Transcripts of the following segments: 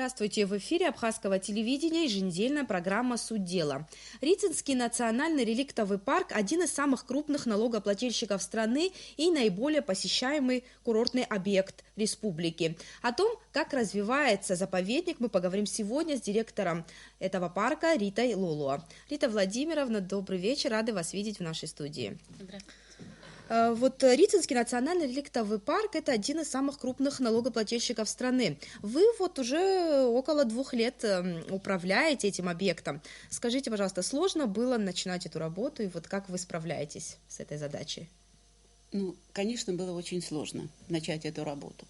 Здравствуйте! В эфире Абхазского телевидения еженедельная программа «Суть дела». Рицинский национальный реликтовый парк – один из самых крупных налогоплательщиков страны и наиболее посещаемый курортный объект республики. О том, как развивается заповедник, мы поговорим сегодня с директором этого парка Ритой Лолуа. Рита Владимировна, добрый вечер, рады вас видеть в нашей студии. Здравствуйте. Вот Рицинский национальный реликтовый парк – это один из самых крупных налогоплательщиков страны. Вы вот уже около 2 лет управляете этим объектом. Скажите, пожалуйста, сложно было начинать эту работу, и вот как вы справляетесь с этой задачей? Конечно, было очень сложно начать эту работу.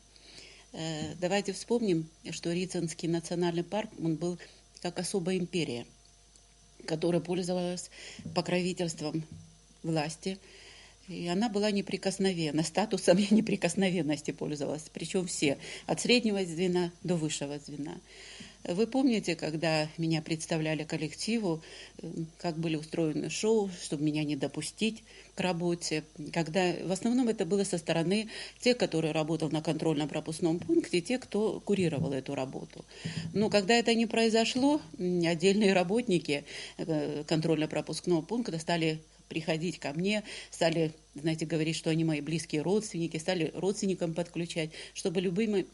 Давайте вспомним, что Рицинский национальный парк, он был как особая империя, которая пользовалась покровительством власти. И она была неприкосновенна, статусом неприкосновенности пользовалась, причем все, от среднего звена до высшего звена. Вы помните, когда меня представляли коллективу, как были устроены шоу, чтобы меня не допустить к работе, когда в основном это было со стороны тех, которые работал на контрольно-пропускном пункте, те, кто курировал эту работу. Но когда это не произошло, отдельные работники контрольно-пропускного пункта стали приходить ко мне, стали, говорить, что они мои близкие родственники, стали родственникам подключать, чтобы любыми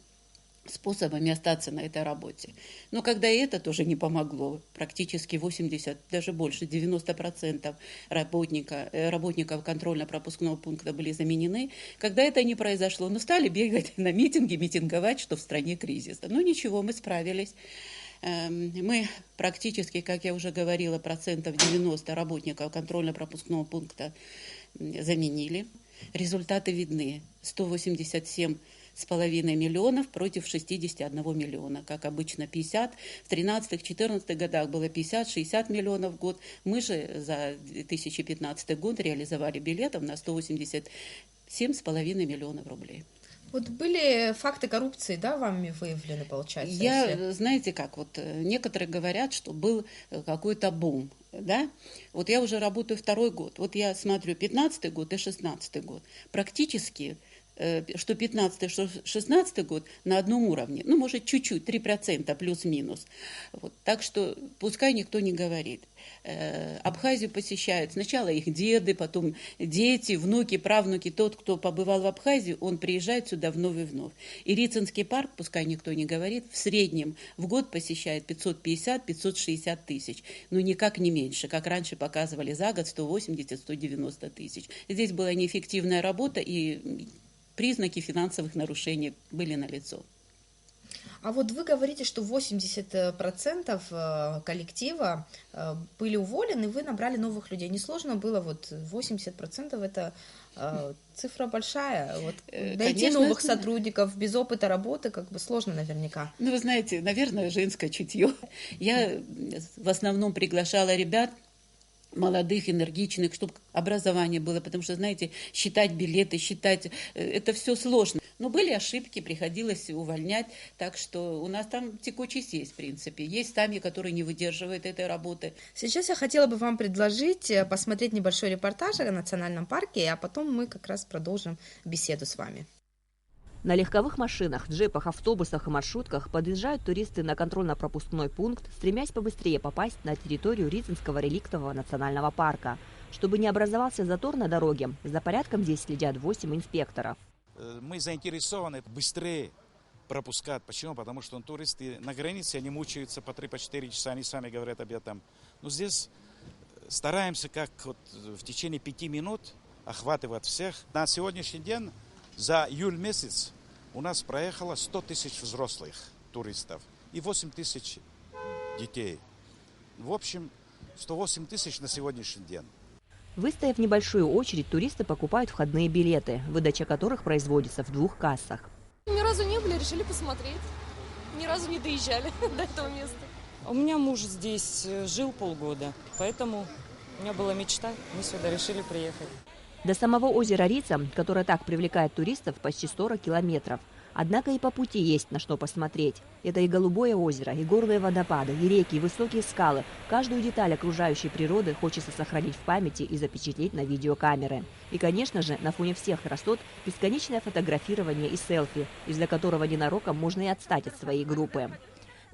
способами остаться на этой работе. Но когда и это тоже не помогло, практически 80, даже больше, 90% работников контрольно-пропускного пункта были заменены, когда это не произошло, стали бегать на митинги, митинговать, что в стране кризис. Ничего, мы справились. Мы практически, как я уже говорила, 90% работников контрольно-пропускного пункта заменили. Результаты видны. 187,5 миллионов против 61 миллиона. Как обычно, 50. В 2013-2014 годах было 50-60 миллионов в год. Мы же за 2015 год реализовали билетов на 187,5 миллионов рублей. Вот были факты коррупции, да, вами выявлены, получается? Знаете как, некоторые говорят, что был какой-то бум, да? Я уже работаю 2-й год, я смотрю 15-й год и 16-й год. Практически, что 15-й, что 16-й год на одном уровне, может чуть-чуть, 3% плюс-минус. Так что пускай никто не говорит. Абхазию посещают сначала их деды, потом дети, внуки, правнуки. Тот, кто побывал в Абхазии, он приезжает сюда вновь и вновь. И Рицинский парк, пускай никто не говорит, в среднем в год посещает 550-560 тысяч. Никак не меньше, как раньше показывали за год 180-190 тысяч. Здесь была неэффективная работа, и признаки финансовых нарушений были налицо. А вы говорите, что 80% коллектива были уволены, вы набрали новых людей. Не сложно было, 80% это цифра большая. Найти Конечно, новых сотрудников без опыта работы сложно наверняка. Вы знаете, наверное, женское чутье. Я в основном приглашала ребят, молодых, энергичных, чтобы образование было, потому что, считать билеты, это все сложно. Но были ошибки, приходилось увольнять, так что у нас там текучесть есть, в принципе. Есть сами, которые не выдерживают этой работы. Сейчас я хотела бы вам предложить посмотреть небольшой репортаж о национальном парке, а потом мы как раз продолжим беседу с вами. На легковых машинах, джипах, автобусах и маршрутках подъезжают туристы на контрольно-пропускной пункт, стремясь побыстрее попасть на территорию Рицинского реликтового национального парка. Чтобы не образовался затор на дороге, за порядком здесь следят 8 инспекторов. Мы заинтересованы быстрее пропускать. Почему? Потому что туристы на границе, они мучаются по 3-4 часа, они сами говорят об этом. Но здесь стараемся, как в течение 5 минут охватывать всех. На сегодняшний день за июль месяц у нас проехало 100 тысяч взрослых туристов и 8 тысяч детей. В общем, 108 тысяч на сегодняшний день. Выстояв небольшую очередь, туристы покупают входные билеты, выдача которых производится в 2 кассах. Ни разу не были, решили посмотреть. Ни разу не доезжали до этого места. У меня муж здесь жил полгода, поэтому у меня была мечта, мы сюда решили приехать. До самого озера Рица, которое так привлекает туристов, почти 40 километров. Однако и по пути есть на что посмотреть. Это и голубое озеро, и горные водопады, и реки, и высокие скалы. Каждую деталь окружающей природы хочется сохранить в памяти и запечатлеть на видеокамеры. И, конечно же, на фоне всех красот бесконечное фотографирование и селфи, из-за которого ненароком можно и отстать от своей группы.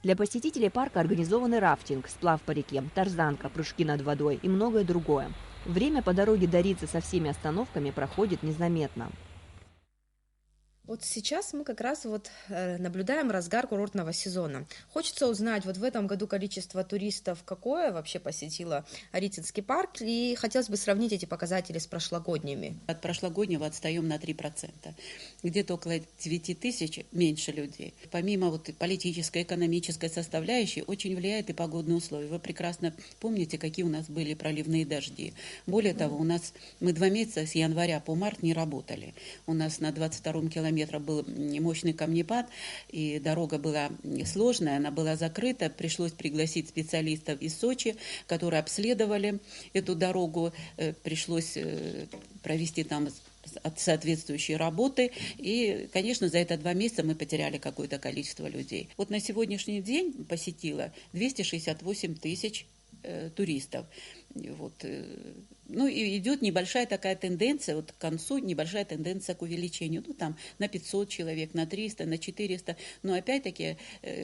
Для посетителей парка организованы рафтинг, сплав по реке, тарзанка, прыжки над водой и многое другое. Время по дороге до Рицы со всеми остановками проходит незаметно. Вот сейчас мы как раз наблюдаем разгар курортного сезона. Хочется узнать, в этом году количество туристов какое вообще посетило Рицинский парк, и хотелось бы сравнить эти показатели с прошлогодними. От прошлогоднего отстаем на 3%. Где-то около 9 тысяч меньше людей. Помимо политической, экономической составляющей, очень влияет и погодные условия. Вы прекрасно помните, какие у нас были проливные дожди. Более того, мы 2 месяца с января по март не работали. У нас на 22-м километре был мощный камнепад, и дорога была сложная, она была закрыта. Пришлось пригласить специалистов из Сочи, которые обследовали эту дорогу. Пришлось провести там соответствующие работы. И, конечно, за это 2 месяца мы потеряли какое-то количество людей. На сегодняшний день посетило 268 тысяч туристов. И идет небольшая такая тенденция, к концу небольшая тенденция к увеличению. Там на 500 человек, на 300, на 400. Но опять-таки,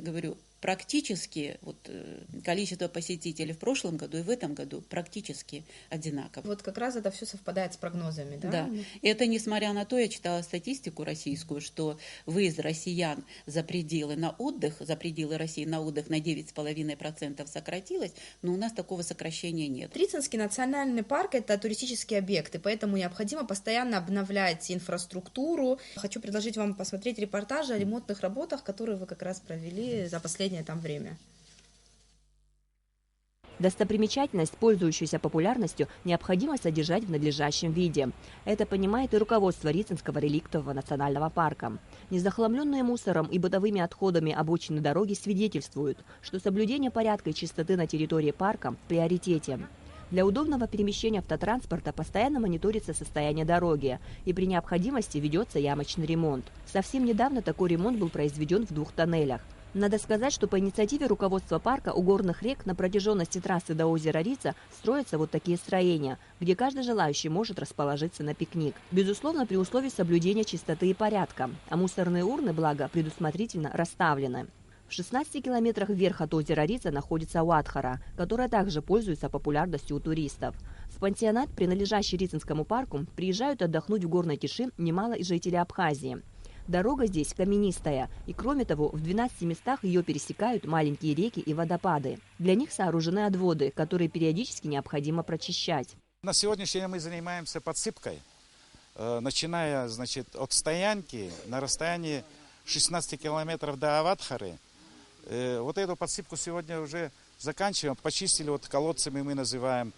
говорю, практически количество посетителей в прошлом году и в этом году практически одинаково. Как раз это все совпадает с прогнозами, да? Да. Это несмотря на то, я читала статистику российскую, что выезд россиян за пределы России на отдых на 9,5% сократилось, но у нас такого сокращения нет. Рицинский национальный парк – это туристический объект, и поэтому необходимо постоянно обновлять инфраструктуру. Хочу предложить вам посмотреть репортажи о ремонтных работах, которые вы как раз провели за последнее время. Достопримечательность, пользующуюся популярностью, необходимо содержать в надлежащем виде. Это понимает и руководство Рицинского реликтового национального парка. Незахламленные мусором и бытовыми отходами обочины дороги свидетельствуют, что соблюдение порядка и чистоты на территории парка в приоритете. Для удобного перемещения автотранспорта постоянно мониторится состояние дороги, и при необходимости ведется ямочный ремонт. Совсем недавно такой ремонт был произведен в 2 тоннелях. Надо сказать, что по инициативе руководства парка у горных рек на протяженности трассы до озера Рица строятся такие строения, где каждый желающий может расположиться на пикник. Безусловно, при условии соблюдения чистоты и порядка, а мусорные урны, благо, предусмотрительно расставлены. В 16 километрах вверх от озера Рица находится Уатхара, которая также пользуется популярностью у туристов. В пансионат, принадлежащий Рицинскому парку, приезжают отдохнуть в горной тиши немало и жителей Абхазии. Дорога здесь каменистая, и кроме того, в 12 местах ее пересекают маленькие реки и водопады. Для них сооружены отводы, которые периодически необходимо прочищать. На сегодняшний день мы занимаемся подсыпкой, начиная, от стоянки на расстоянии 16 километров до Аватхары. Эту подсыпку сегодня уже заканчиваем. Почистили колодцами, мы называем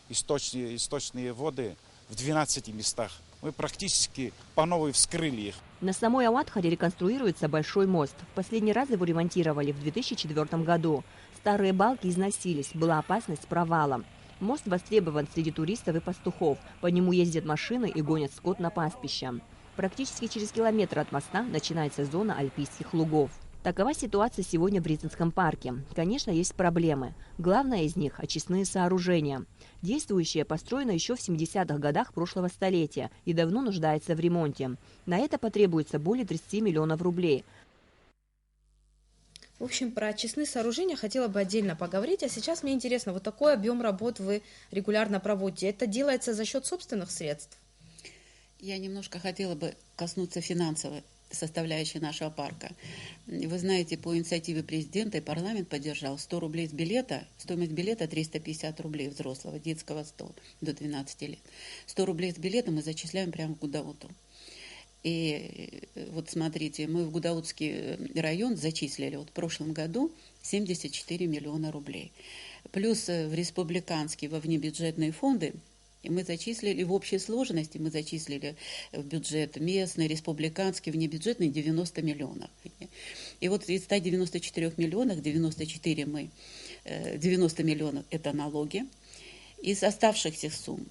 источные воды в 12 местах. Мы практически по новой вскрыли их. На самой Ауатхаре реконструируется большой мост. В последний раз его ремонтировали в 2004 году. Старые балки износились, была опасность провала. Мост востребован среди туристов и пастухов. По нему ездят машины и гонят скот на пастбища. Практически через километр от моста начинается зона альпийских лугов. Такова ситуация сегодня в Рицинском парке. Конечно, есть проблемы. Главное из них – очистные сооружения. Действующее построено еще в 70-х годах прошлого столетия и давно нуждается в ремонте. На это потребуется более 30 миллионов рублей. В общем, про очистные сооружения хотела бы отдельно поговорить. А сейчас мне интересно, такой объем работ вы регулярно проводите. Это делается за счет собственных средств? Я немножко хотела бы коснуться финансовой составляющей нашего парка. Вы знаете, по инициативе президента и парламент поддержал 100 рублей с билета. Стоимость билета 350 рублей взрослого, детского 100 до 12 лет. 100 рублей с билета мы зачисляем прямо в Гудауту. И смотрите, мы в Гудаутский район зачислили в прошлом году 74 миллиона рублей. Плюс в республиканские, во внебюджетные фонды и мы зачислили, в общей сложности мы зачислили в бюджет местный, республиканский, внебюджетный 90 миллионов. И из 194 миллионов, 90 миллионов – это налоги. Из оставшихся сумм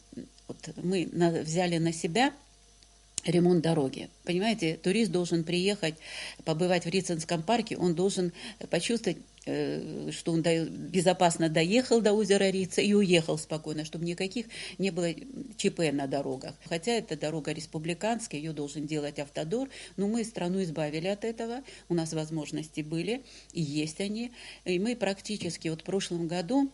мы взяли на себя ремонт дороги. Понимаете, турист должен приехать, побывать в Рицинском парке, он должен почувствовать что он безопасно доехал до озера Рица и уехал спокойно, чтобы никаких не было ЧП на дорогах. Хотя это дорога республиканская, ее должен делать Автодор, но мы страну избавили от этого, у нас возможности были и есть они. И мы практически вот в прошлом году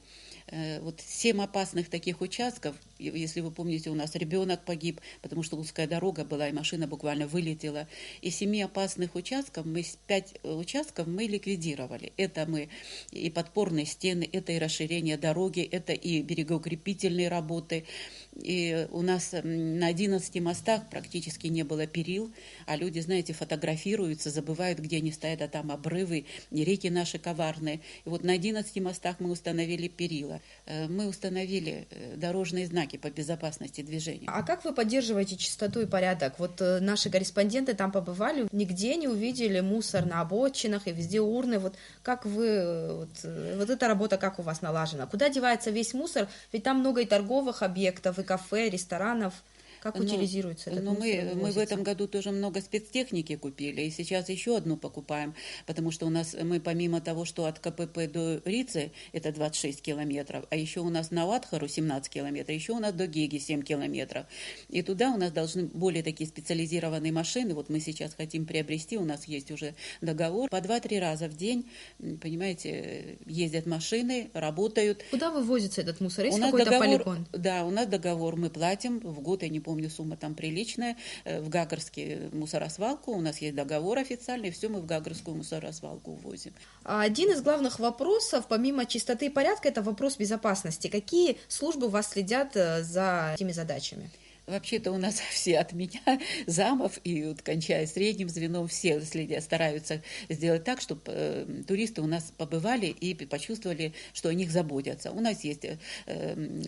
вот 7 опасных таких участков, если вы помните, у нас ребенок погиб, потому что узкая дорога была, и машина буквально вылетела. И 7 опасных участков, 5 участков мы ликвидировали. Это мы и подпорные стены, это и расширение дороги, это и берегоукрепительные работы. И у нас на 11 мостах практически не было перил, а люди, знаете, фотографируются, забывают, где они стоят, а там обрывы, и реки наши коварные. И вот на 11 мостах мы установили перила. Мы установили дорожные знаки по безопасности движения. А как вы поддерживаете чистоту и порядок? Вот наши корреспонденты там побывали, нигде не увидели мусор на обочинах и везде урны. Вот как вы, вот эта работа как у вас налажена? Куда девается весь мусор? Ведь там много и торговых объектов, и кафе, ресторанов. Как утилизируется этот мусор? Мы в этом году тоже много спецтехники купили, и сейчас еще одну покупаем, потому что у нас, мы помимо того, что от КПП до Рицы это 26 километров, а еще у нас на Уатхару 17 километров, еще у нас до Геги 7 километров. И туда у нас должны более такие специализированные машины, вот мы сейчас хотим приобрести, у нас есть уже договор, по 2-3 раза в день, понимаете, ездят машины, работают. Куда вывозится этот мусор? Есть какой-то полигон? Да, у нас договор, мы платим в год, я не помню, сумма там приличная, в Гагарский мусоросвалку, у нас есть договор официальный, все мы в Гагарскую мусоросвалку увозим. Один из главных вопросов, помимо чистоты и порядка, это вопрос безопасности. Какие службы у вас следят за этими задачами? Вообще-то у нас все от меня, замов и вот, кончая средним звеном, все следят, стараются сделать так, чтобы туристы у нас побывали и почувствовали, что о них заботятся. У нас есть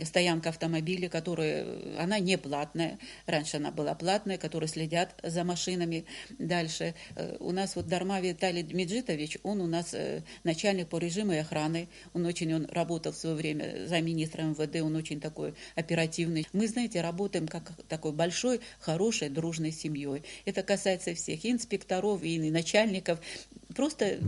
стоянка автомобилей, она не платная, раньше она была платная, которые следят за машинами. Дальше у нас вот Дарма Виталий Меджитович, он у нас начальник по режиму и охраны, он работал в свое время замминистра МВД, он очень такой оперативный. Мы, знаете, работаем как такой большой, хорошей, дружной семьей. Это касается всех, и инспекторов, и начальников. Просто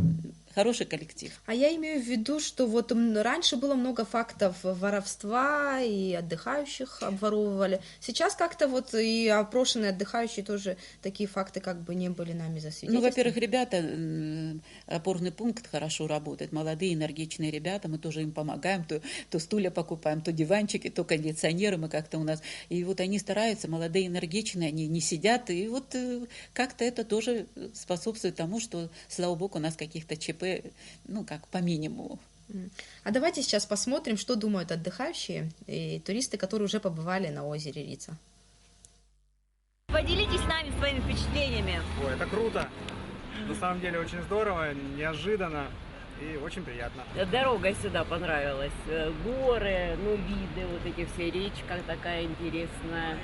хороший коллектив. А я имею в виду, что вот раньше было много фактов воровства, и отдыхающих обворовывали. Сейчас как-то вот и опрошенные отдыхающие тоже такие факты как бы не были нами засвидетельствованы. Ну, во-первых, ребята, опорный пункт хорошо работает, молодые, энергичные ребята, мы тоже им помогаем, то стулья покупаем, то диванчики, то кондиционеры мы как-то у нас. И вот они стараются, молодые, энергичные, они не сидят, и вот как-то это тоже способствует тому, что, слава богу, у нас каких-то ЧП, ну, как по минимуму. А давайте сейчас посмотрим, что думают отдыхающие и туристы, которые уже побывали на озере Рица. Поделитесь с нами своими впечатлениями. Ой, это круто. На самом деле очень здорово, неожиданно и очень приятно. Дорога сюда понравилась. Горы, виды, вот эти все, речка такая интересная,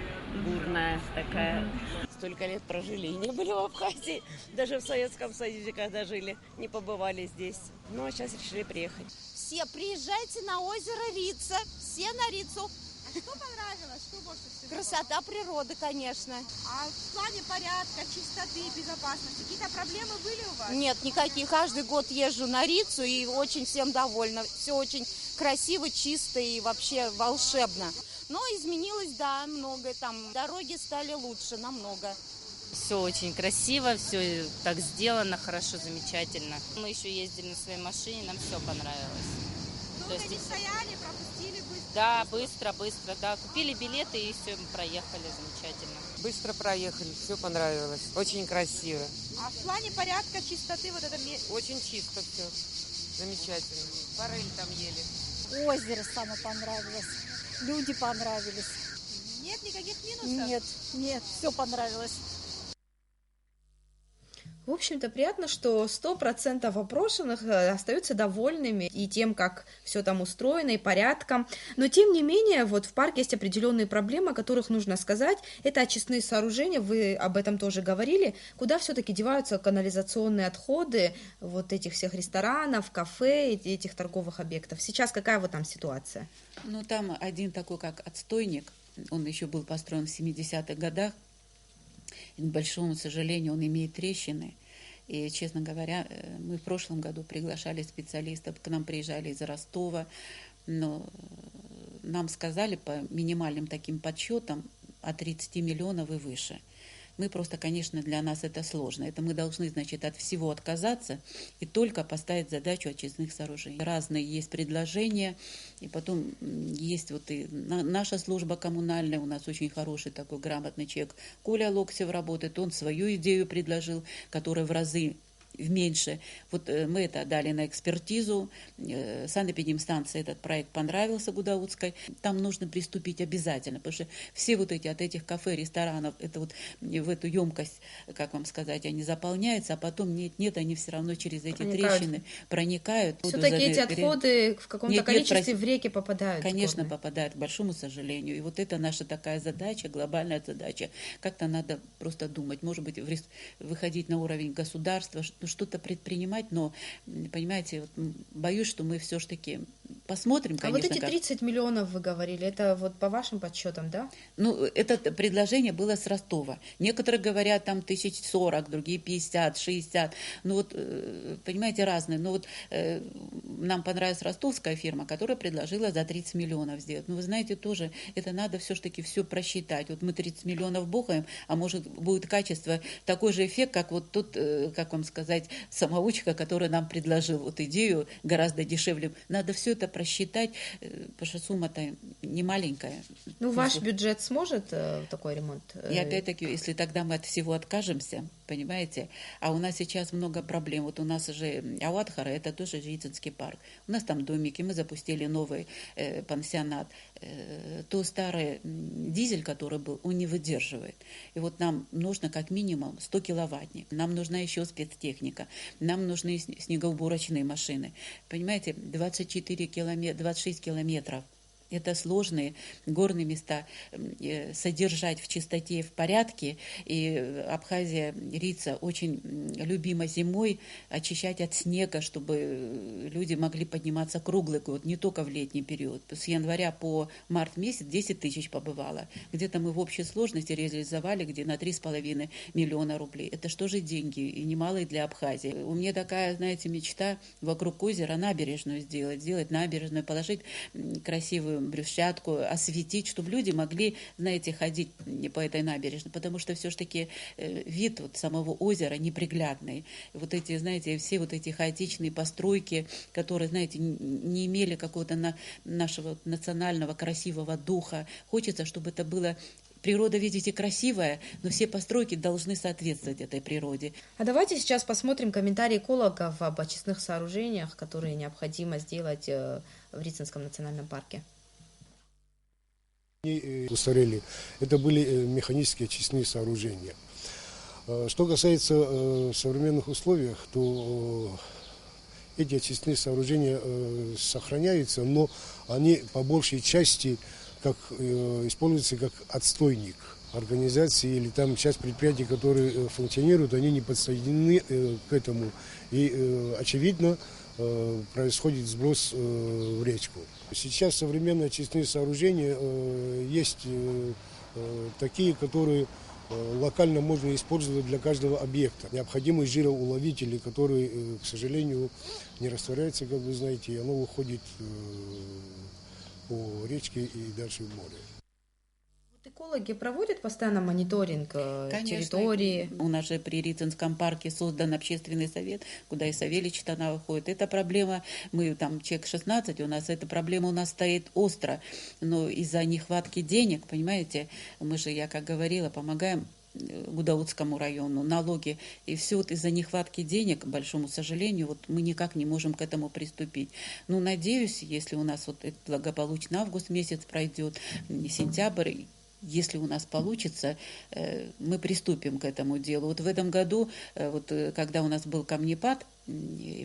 бурная такая. Столько лет прожили и не были в Абхазии. Даже в Советском Союзе, когда жили, не побывали здесь. Ну, а сейчас решили приехать. Все приезжайте на озеро Рица, все на Рицу. А что понравилось? Что больше всего? Красота природы, конечно. А в плане порядка, чистоты и безопасности какие-то проблемы были у вас? Нет, никаких. Каждый год езжу на Рицу и очень всем довольна. Все очень красиво, чисто и вообще волшебно. Но изменилось, да, многое там. Дороги стали лучше, намного. Все очень красиво, все так сделано, хорошо, замечательно. Мы еще ездили на своей машине, нам все понравилось. Долго не стояли, пропустили быстро? Да, быстро, да. Купили билеты и все, проехали замечательно. Быстро проехали, все понравилось. Очень красиво. А в плане порядка, чистоты вот это место? Очень чисто все. Замечательно. Форель там ели. Озеро самое понравилось. Люди понравились. Нет никаких минусов? Нет, все понравилось. В общем-то, приятно, что 100% опрошенных остаются довольными и тем, как все там устроено, и порядком. Но, тем не менее, вот в парке есть определенные проблемы, о которых нужно сказать. Это очистные сооружения, вы об этом тоже говорили. Куда все-таки деваются канализационные отходы вот этих всех ресторанов, кафе, этих торговых объектов? Сейчас какая вот там ситуация? Ну, там один такой, как отстойник, он еще был построен в 70-х годах. И, к большому сожалению, он имеет трещины. И, честно говоря, мы в прошлом году приглашали специалистов, к нам приезжали из Ростова, но нам сказали по минимальным таким подсчетам от 30 миллионов и выше. Мы просто, конечно, для нас это сложно. Это мы должны, значит, от всего отказаться и только поставить задачу очистных сооружений. Разные есть предложения, и потом есть вот и наша служба коммунальная, у нас очень хороший такой грамотный человек Коля Локсев работает, он свою идею предложил, которая в разы меньше. Вот мы это дали на экспертизу. Санэпидемстанции этот проект понравился Гудаутской. Там нужно приступить обязательно, потому что все вот эти от этих кафе, ресторанов, это вот в эту емкость, как вам сказать, они заполняются, а потом нет, они все равно через эти трещины проникают. Все-таки эти отходы в каком-то количестве в реки попадают. Конечно, попадают, к большому сожалению. И вот это наша такая задача, глобальная задача. Как-то надо просто думать, может быть, выходить на уровень государства, что-то предпринимать, но, понимаете, вот, боюсь, что мы все-таки посмотрим, конечно. А вот эти 30 миллионов вы говорили, это вот по вашим подсчетам, да? Ну, это предложение было с Ростова. Некоторые говорят, там 1040, другие 50, 60. Ну вот, понимаете, разные. Но вот нам понравилась ростовская фирма, которая предложила за 30 миллионов сделать. Но вы знаете, тоже это надо все-таки все просчитать. Вот мы 30 миллионов бухаем, а может будет качество, такой же эффект, как вот тут, как вам сказать, самоучка, который нам предложил вот идею гораздо дешевле. Надо все это просчитать, потому что сумма-то не маленькая. Ну, ваш бюджет сможет такой ремонт? И опять-таки, если тогда мы от всего откажемся, понимаете, а у нас сейчас много проблем. Вот у нас же Ауатхара, это тоже Рицинский парк. У нас там домики, мы запустили новый пансионат. То старый дизель, который был, он не выдерживает. И вот нам нужно как минимум 100 киловаттник. Нам нужна еще спецтехника. Нам нужны снегоуборочные машины. Понимаете, 26 километров. Это сложные горные места, содержать в чистоте, в порядке. И Абхазия, Рица очень любима зимой очищать от снега, чтобы люди могли подниматься круглый год, не только в летний период. С января по март месяц 10 тысяч побывало. Где-то мы в общей сложности реализовали где на 3,5 миллиона рублей. Это что же деньги, и немалые для Абхазии. У меня такая, знаете, мечта вокруг озера набережную сделать набережную, положить красивую брусчатку, осветить, чтобы люди могли, знаете, ходить по этой набережной, потому что все-таки вид вот самого озера неприглядный. Вот эти, знаете, все вот эти хаотичные постройки, которые, знаете, не имели какого-то нашего национального красивого духа. Хочется, чтобы это было... Природа, видите, красивая, но все постройки должны соответствовать этой природе. А давайте сейчас посмотрим комментарии экологов об очистных сооружениях, которые необходимо сделать в Рицинском национальном парке. Устарели. Это были механические очистные сооружения. Что касается современных условий, то эти очистные сооружения сохраняются, но они по большей части используются как отстойник организации или там часть предприятий, которые функционируют, они не подсоединены к этому. И очевидно происходит сброс в речку. Сейчас современные очистные сооружения есть такие, которые локально можно использовать для каждого объекта. Необходимы жироуловители, которые, к сожалению, не растворяются, как вы знаете, и оно уходит по речке и дальше в море. Экологи проводят постоянно мониторинг территории? У нас же при Рицинском парке создан общественный совет, куда и Савельич Тана выходит. Эта проблема, мы там человек 16, у нас эта проблема у нас стоит остро, но из-за нехватки денег, понимаете, мы же, я как говорила, помогаем Гудаутскому району, налоги, и все вот из-за нехватки денег, к большому сожалению, вот мы никак не можем к этому приступить. Ну, надеюсь, если у нас вот этот благополучный август месяц пройдет, сентябрь, если у нас получится, мы приступим к этому делу. Вот в этом году, вот когда у нас был камнепад,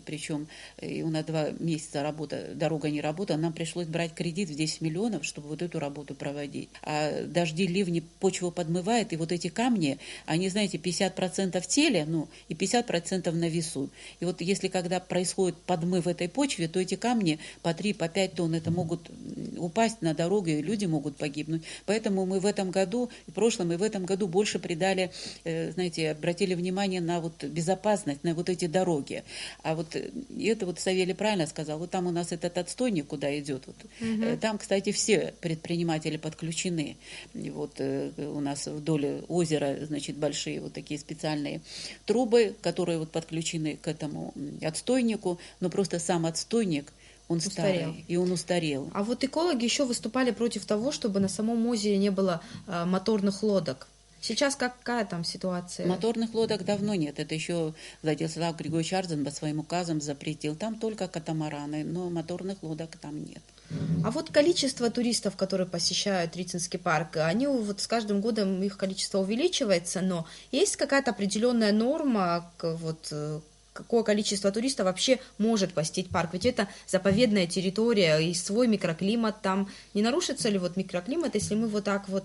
причем у нас 2 месяца дорога не работала, нам пришлось брать кредит в 10 миллионов, чтобы вот эту работу проводить. А дожди, ливни, почву подмывает, и вот эти камни, они, знаете, 50% в теле, и 50% на весу. И вот если когда происходит подмыв этой почве, то эти камни по 3, по 5 тонн, это могут упасть на дорогу, и люди могут погибнуть. Поэтому мы в этом году, в прошлом и в этом году больше придали, знаете, обратили внимание на вот безопасность, на вот эти дороги. А вот это вот Савелий правильно сказал, вот там у нас этот отстойник, куда идет, там, кстати, все предприниматели подключены. И вот у нас вдоль озера, значит, большие вот такие специальные трубы, которые вот подключены к этому отстойнику, но просто сам отстойник, он старый, и он устарел. А вот экологи еще выступали против того, чтобы на самом озере не было моторных лодок. Сейчас какая там ситуация? Моторных лодок давно нет. Это еще Владислав Григорьевич Арзенбах своим указом запретил. Там только катамараны, но моторных лодок там нет. А вот количество туристов, которые посещают Рицинский парк, они вот с каждым годом их количество увеличивается, но есть какая-то определенная норма, вот какое количество туристов вообще может посетить парк? Ведь это заповедная территория и свой микроклимат там. Не нарушится ли вот микроклимат, если мы вот так вот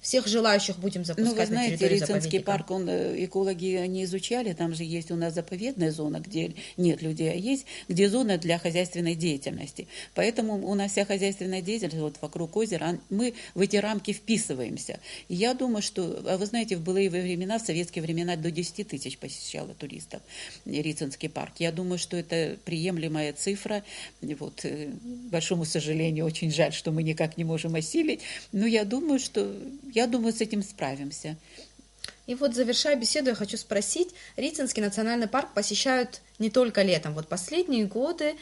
всех желающих будем запускать вы знаете, на территорию Рицинский заповедника? парк, экологи не изучали, там же есть у нас заповедная зона, где нет людей, а есть, где зона для хозяйственной деятельности. Поэтому у нас вся хозяйственная деятельность вот вокруг озера, мы в эти рамки вписываемся. И я думаю, что, вы знаете, в былые времена, в советские времена до 10 тысяч посещало туристов Рицинский парк. Я думаю, что это приемлемая цифра. Вот, большому сожалению, очень жаль, что мы никак не можем осилить, но я думаю, с этим справимся. И вот, завершая беседу, я хочу спросить, Рицинский национальный парк посещают не только летом. Вот последние годы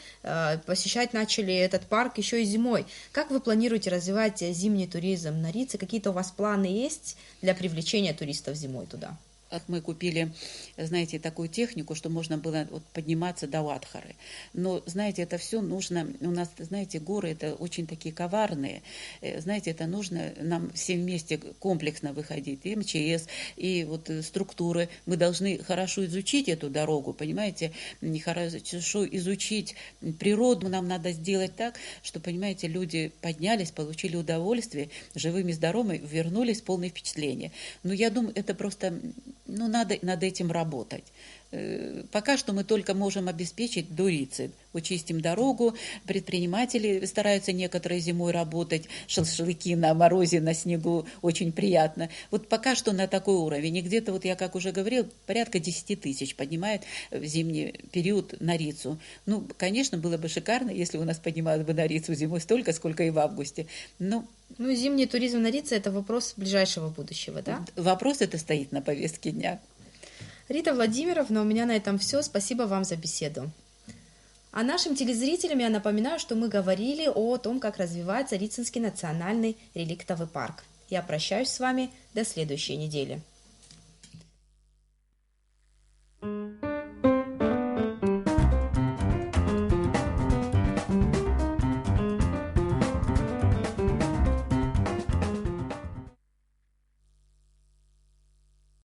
посещать начали этот парк еще и зимой. Как вы планируете развивать зимний туризм на Рице? Какие-то у вас планы есть для привлечения туристов зимой туда? Мы купили, знаете, такую технику, что можно было вот подниматься до Уатхары. Но, знаете, это все нужно, у нас, знаете, горы это очень такие коварные. Знаете, это нужно нам всем вместе комплексно выходить. И МЧС, и вот структуры. Мы должны хорошо изучить эту дорогу, понимаете, хорошо изучить природу. Нам надо сделать так, что, понимаете, люди поднялись, получили удовольствие, живыми, здоровыми, вернулись в полное впечатление. Но я думаю, это просто... надо над этим работать. Пока что мы только можем обеспечить до Рицы. Чистим дорогу, предприниматели стараются некоторые зимой работать, шашлыки на морозе, на снегу, очень приятно. Вот пока что на такой уровень. И где-то, вот я как уже говорил, порядка 10 тысяч поднимают в зимний период на Рицу. Конечно, было бы шикарно, если у нас поднимают бы на Рицу зимой столько, сколько и в августе. Зимний туризм на Рице – это вопрос ближайшего будущего, да? Вопрос это стоит на повестке дня. Рита Владимировна, у меня на этом все. Спасибо вам за беседу. А нашим телезрителям я напоминаю, что мы говорили о том, как развивается Рицинский национальный реликтовый парк. Я прощаюсь с вами до следующей недели.